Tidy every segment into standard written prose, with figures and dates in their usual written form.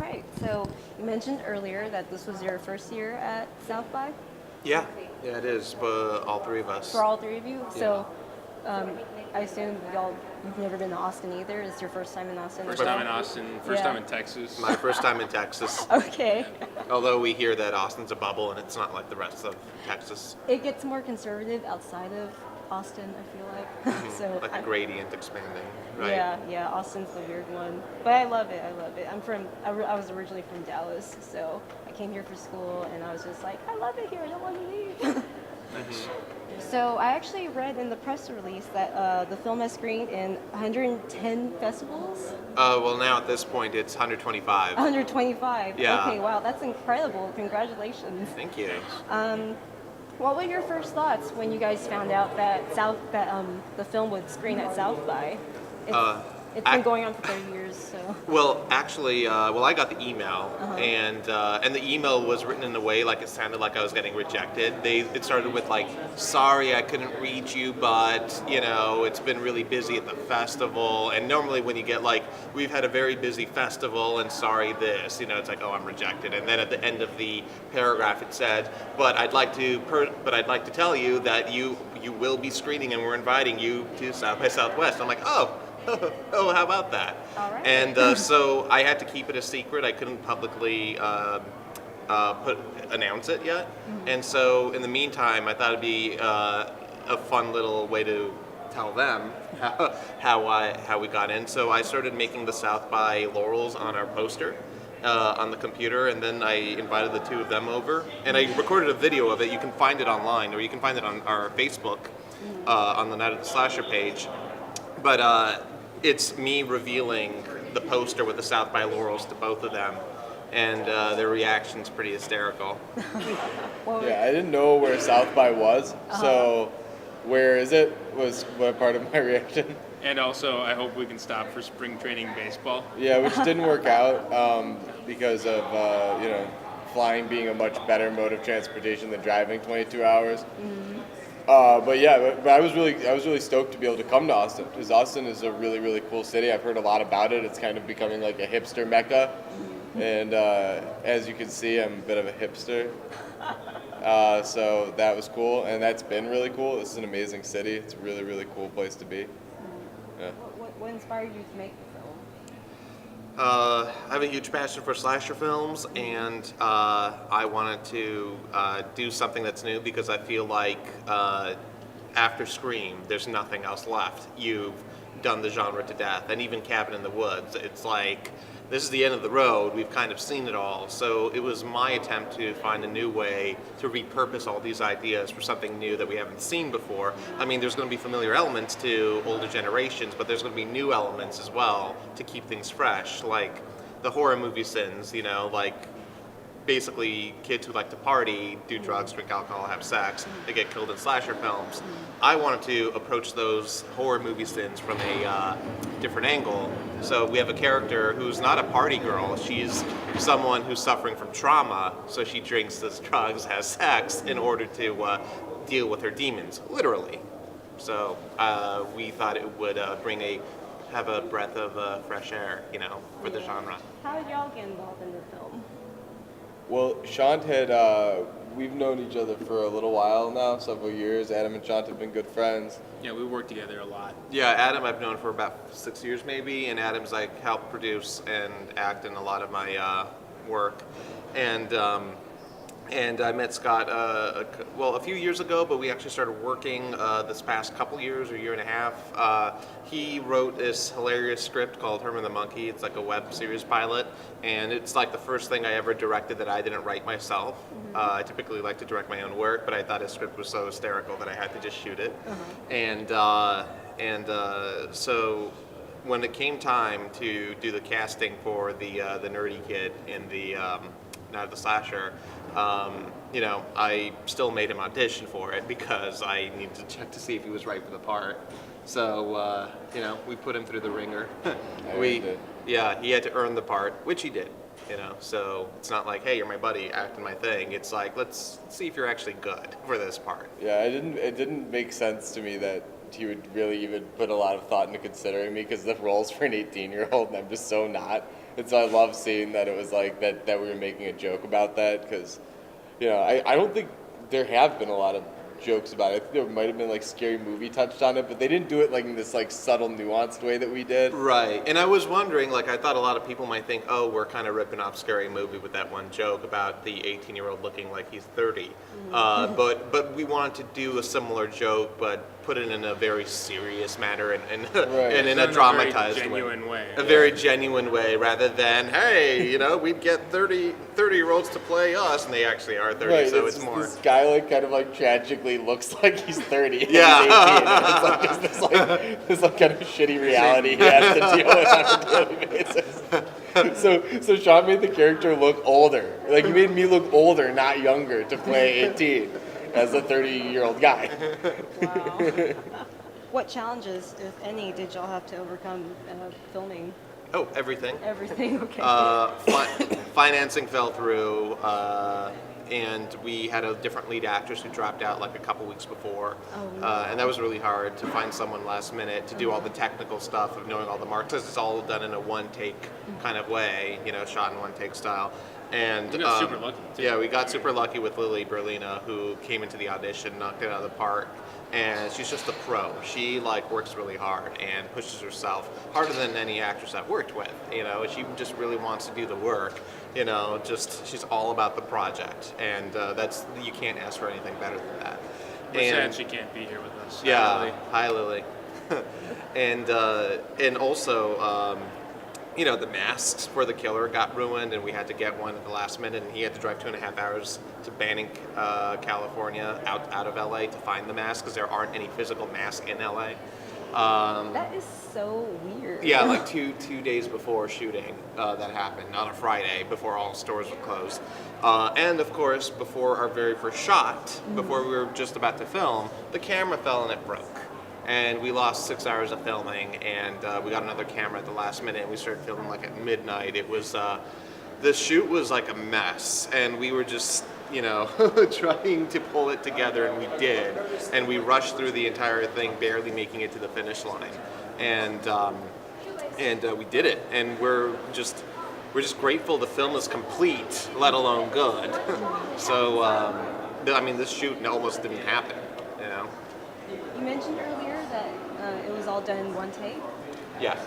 right. So you mentioned earlier that this was your first year at South by Yeah, yeah, it is. But all three of us. for all three of you. So I assume you've never been to Austin either. It's your first time in Austin. First time in Austin, first time in Texas. My first time in Texas. Okay. Although we hear that Austin's a bubble and it's not like the rest of Texas. It gets more conservative outside of Austin, I feel like. So Like a gradient expanding, right? Yeah. Austin's the weird one, but I love it. I was originally from Dallas, so I came here for school, and I was just like, I love it here. I don't want to leave. Nice. So I actually read in the press release that the film has screened in 110 festivals. Well, now at this point it's 125. 125. Yeah. Okay, wow, that's incredible. Congratulations. Thank you. What were your first thoughts when you guys found out that the film would screen at South by? It's been going on for 30 years, so. Well, actually, I got the email, and the email was written in a way like it sounded like I was getting rejected. It started with like, "Sorry, I couldn't reach you, but it's been really busy at the festival." And normally, when you get like, "We've had a very busy festival, and sorry this," it's like, "Oh, I'm rejected." And then at the end of the paragraph, it said, "But I'd like to tell you that you will be screening, and we're inviting you to South by Southwest." I'm like, "Oh." Oh, how about that? All right. And so I had to keep it a secret. I couldn't publicly announce it yet. And so in the meantime, I thought it'd be a fun little way to tell them how we got in. So I started making the South by laurels on our poster on the computer, and then I invited the two of them over, and I recorded a video of it. You can find it online, or you can find it on our Facebook on the Night of the Slasher page. But it's me revealing the poster with the South by laurels to both of them, and their reaction's pretty hysterical. Yeah, I didn't know where South by was, so where is it was what part of my reaction. And also, I hope we can stop for spring training baseball. Yeah, which didn't work out because of flying being a much better mode of transportation than driving 22 hours. But I was really stoked to be able to come to Austin, because Austin is a really, really cool city. I've heard a lot about it. It's kind of becoming like a hipster mecca, and as you can see, I'm a bit of a hipster. So that was cool, and that's been really cool. This is an amazing city. It's a really, really cool place to be. Yeah. What inspired you to make the film? I have a huge passion for slasher films, and I wanted to do something that's new, because I feel like after Scream, there's nothing else left. You've done the genre to death, and even Cabin in the Woods. It's like, this is the end of the road. We've kind of seen it all. So it was my attempt to find a new way to repurpose all these ideas for something new that we haven't seen before. I mean, there's going to be familiar elements to older generations, but there's going to be new elements as well to keep things fresh, like the horror movie sins, like basically kids who like to party, do drugs, drink alcohol, have sex, they get killed in slasher films. I wanted to approach those horror movie sins from a different angle. So we have a character who's not a party girl. She's someone who's suffering from trauma, so she drinks, does drugs, has sex in order to deal with her demons, literally. So we thought it would have a breath of fresh air, for the genre. How did y'all get involved in the film? Well, Shant we've known each other for a little while now, several years. Adam and Shant have been good friends. Yeah, we work together a lot. Yeah, Adam I've known for about 6 years maybe, and Adam's helped produce and act in a lot of my work. And I met Scott a few years ago, but we actually started working this past couple years, or year and a half. He wrote this hilarious script called Herman the Monkey. It's like a web series pilot, and it's like the first thing I ever directed that I didn't write myself. I typically like to direct my own work, but I thought his script was so hysterical that I had to just shoot it. So when it came time to do the casting for the nerdy kid in the Night of the Slasher, I still made him audition for it because I needed to check to see if he was right for the part. So, we put him through the ringer. He had to earn the part, which he did. So it's not like, hey, you're my buddy, acting my thing. It's like, let's see if you're actually good for this part. Yeah, it didn't make sense to me that he would really even put a lot of thought into considering me, because the role's for an 18-year-old, and I'm just so not. And so I love seeing that it was like that we were making a joke about that, because, you know, I don't think there have been a lot of jokes about it. I think there might have been like Scary Movie touched on it, but they didn't do it like in this like subtle, nuanced way that we did. Right. And I was wondering, like, I thought a lot of people might think, oh, we're kind of ripping off Scary Movie with that one joke about the 18-year-old looking like he's 30. But we wanted to do a similar joke, but put it in a very serious manner and in a dramatized way. A very genuine way, rather than, hey, you know, we'd get 30-year-olds to play us, and they actually are 30, right. so it's more. This guy like kind of like tragically looks like he's 30. And Yeah. he's 18. And it's like just this like kind of shitty reality he has to deal with on a daily basis. So Sean made the character look older. Like, he made me look older, not younger, to play 18 as a 30-year-old guy. Wow. What challenges, if any, did y'all have to overcome filming? Oh, everything. Everything, okay. Financing fell through, and we had a different lead actress who dropped out like a couple weeks before. And that was really hard to find someone last minute to do all the technical stuff of knowing all the marks, because it's all done in a one-take kind of way, you know, shot in one-take style. And we got super lucky, too. Yeah, we got super lucky with Lily Berlina, who came into the audition, knocked it out of the park. And she's just a pro. She like works really hard and pushes herself harder than any actress I've worked with. You know, she just really wants to do the work. You know, just she's all about the project, and you can't ask for anything better than that. We're sad she can't be here with us. Yeah, hi Lily. And also, you know, the masks for the killer got ruined, and we had to get one at the last minute, and he had to drive 2.5 hours to Banning, California, out of LA to find the mask, because there aren't any physical masks in LA. That is so weird. Yeah, like two days before shooting, that happened on a Friday before all stores were closed. And of course, before our very first shot, before we were just about to film, the camera fell and it broke. And we lost 6 hours of filming, and we got another camera at the last minute, and we started filming like at midnight. It was, the shoot was like a mess, and we were just, you know, trying to pull it together, and we did. And we rushed through the entire thing, barely making it to the finish line. And we did it, and we're just grateful the film is complete, let alone good. So, I mean, this shoot almost didn't happen, you know. You mentioned earlier that it was all done in one take. Yeah.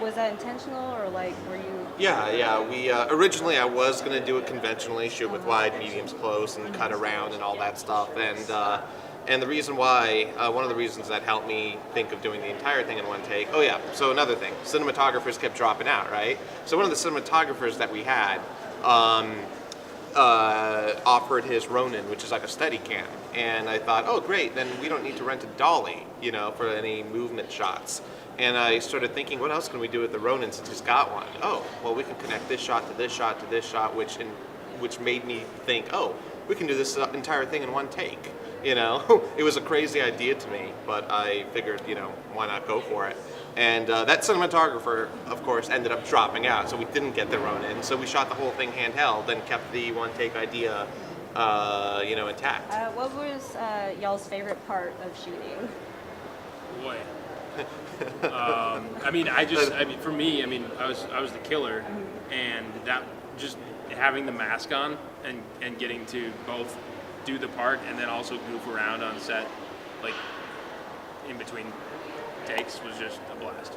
Was that intentional, or like were you? Yeah. We originally I was gonna do it conventionally, shoot with wide, mediums, close, and cut around and all that stuff. And the reason why, one of the reasons that helped me think of doing the entire thing in one take. Oh yeah. So another thing, cinematographers kept dropping out, right? So one of the cinematographers that we had offered his Ronin, which is like a Steadicam, and I thought, oh great, then we don't need to rent a dolly, you know, for any movement shots. And I started thinking, what else can we do with the Ronin since he's got one? Oh, well, we can connect this shot to this shot to this shot, which made me think, oh, we can do this entire thing in one take. You know, it was a crazy idea to me, but I figured, you know, why not go for it? And that cinematographer, of course, ended up dropping out, so we didn't get the Ronin. So we shot the whole thing handheld and kept the one-take idea, you know, intact. What was y'all's favorite part of shooting? Boy. I mean, for me, I mean, I was the killer, and that just having the mask on and getting to both do the part and then also goof around on set, like in between takes, was just a blast.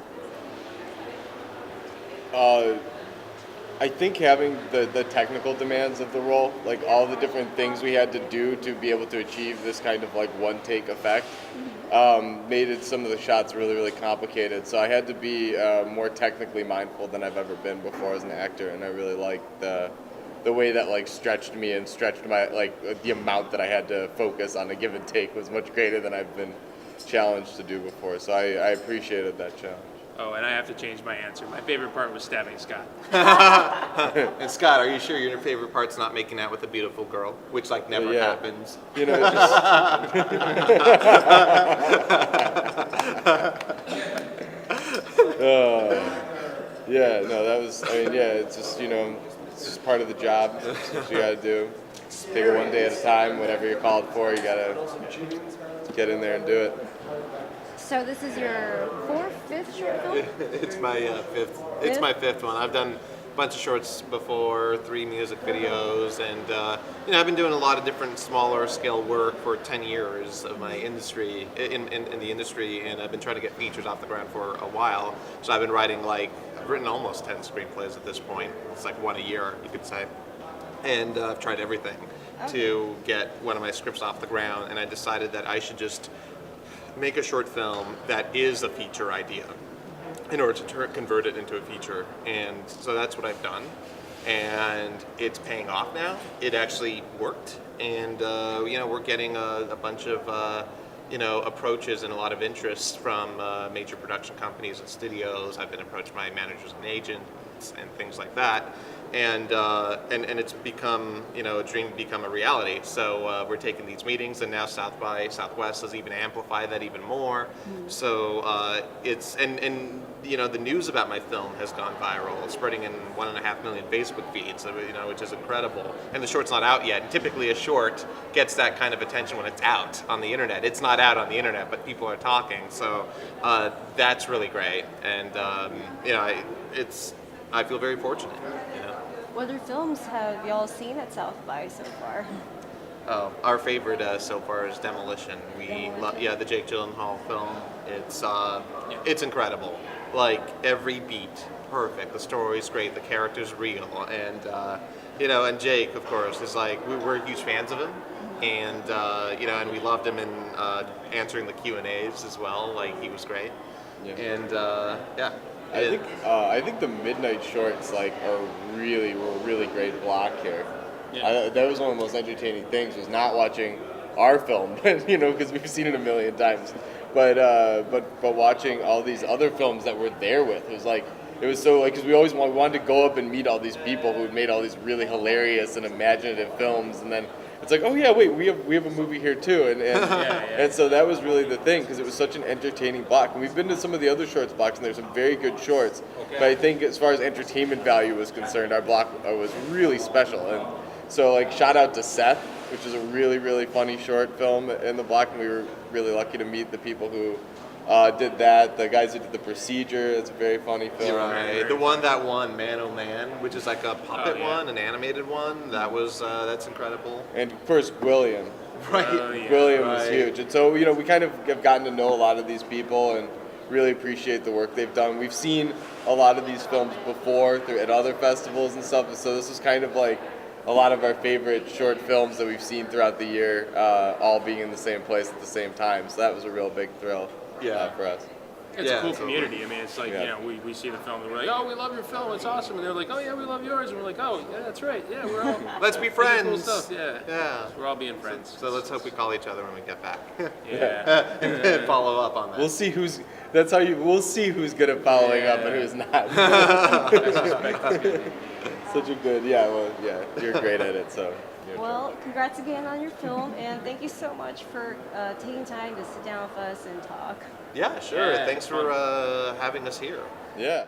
I think having the technical demands of the role, like all the different things we had to do to be able to achieve this kind of like one take effect, made some of the shots really, really complicated. So I had to be more technically mindful than I've ever been before as an actor, and I really liked the way that like stretched me and stretched my, like the amount that I had to focus on a given take was much greater than I've been challenged to do before. So I appreciated that challenge. Oh, and I have to change my answer. My favorite part was stabbing Scott. And Scott, are you sure your favorite part's not making out with a beautiful girl, which like never happens? You know, it just yeah, no, that was. I mean, yeah, it's just, you know, it's just part of the job. It's what you got to do. Take it one day at a time. Whatever you're called for, you got to get in there and do it. So this is your fifth short film? It's my fifth. It's my fifth one. I've done a bunch of shorts before, 3 music videos, and I've been doing a lot of different smaller scale work for 10 years of my industry in the industry, and I've been trying to get features off the ground for a while. So I've been writing I've written almost 10 screenplays at this point. It's like one a year, you could say, and I've tried everything to get one of my scripts off the ground, and I decided that I should just make a short film that is a feature idea in order to convert it into a feature. And so that's what I've done, and it's paying off now. It actually worked, and we're getting a bunch of approaches and a lot of interest from major production companies and studios. I've been approached by managers and agents and things like that, and it's become a dream become a reality. So we're taking these meetings, and now South by Southwest has even amplified that even more. So it's the news about my film has gone viral, spreading in 1.5 million Facebook feeds, which is incredible. And the short's not out yet. And typically, a short gets that kind of attention when it's out on the internet. It's not out on the internet, but people are talking. So that's really great, and I feel very fortunate. What other films have y'all seen at South by so far? Oh, our favorite so far is Demolition. The Jake Gyllenhaal film. It's incredible. Like every beat, perfect. The story's great. The character's real, and and Jake, of course, is we're huge fans of him, and and we loved him in answering the Q&As as well. He was great, and I think the Midnight Shorts were a really great block here. Yeah. That was one of the most entertaining things, was not watching our film, because we've seen it a million times, but watching all these other films that we're there with. It was so because we wanted to go up and meet all these people who had made all these really hilarious and imaginative films, and then it's oh yeah, wait, we have a movie here too, and so that was really the thing, because it was such an entertaining block. And we've been to some of the other shorts blocks, and there's some very good shorts. Okay. But I think as far as entertainment value was concerned, our block was really special. And so shout out to Seth, which is a really, really funny short film in the block, and we were really lucky to meet the people who did that. The guys who did The Procedure, it's a very funny film. Right. The one that won Man Oh Man, which is a puppet one, an animated one. That's incredible. And of course, William. Right. William was huge. And so, we kind of have gotten to know a lot of these people and really appreciate the work they've done. We've seen a lot of these films before at other festivals and stuff, and so this was kind of a lot of our favorite short films that we've seen throughout the year, all being in the same place at the same time. So that was a real big thrill for us. It's a cool community. I mean, it's we see the film and we're oh, we love your film, it's awesome. And they're oh yeah, we love yours. And we're oh yeah, that's right. Yeah, we're all let's be friends. Cool stuff. Yeah. We're all being friends. So let's hope we call each other when we get back. and follow up on that. We'll see who's good at following up and who's not. Such a good, you're great at it, so. Well, congrats again on your film, and thank you so much for taking time to sit down with us and talk. Yeah, sure. Thanks for having us here. Yeah.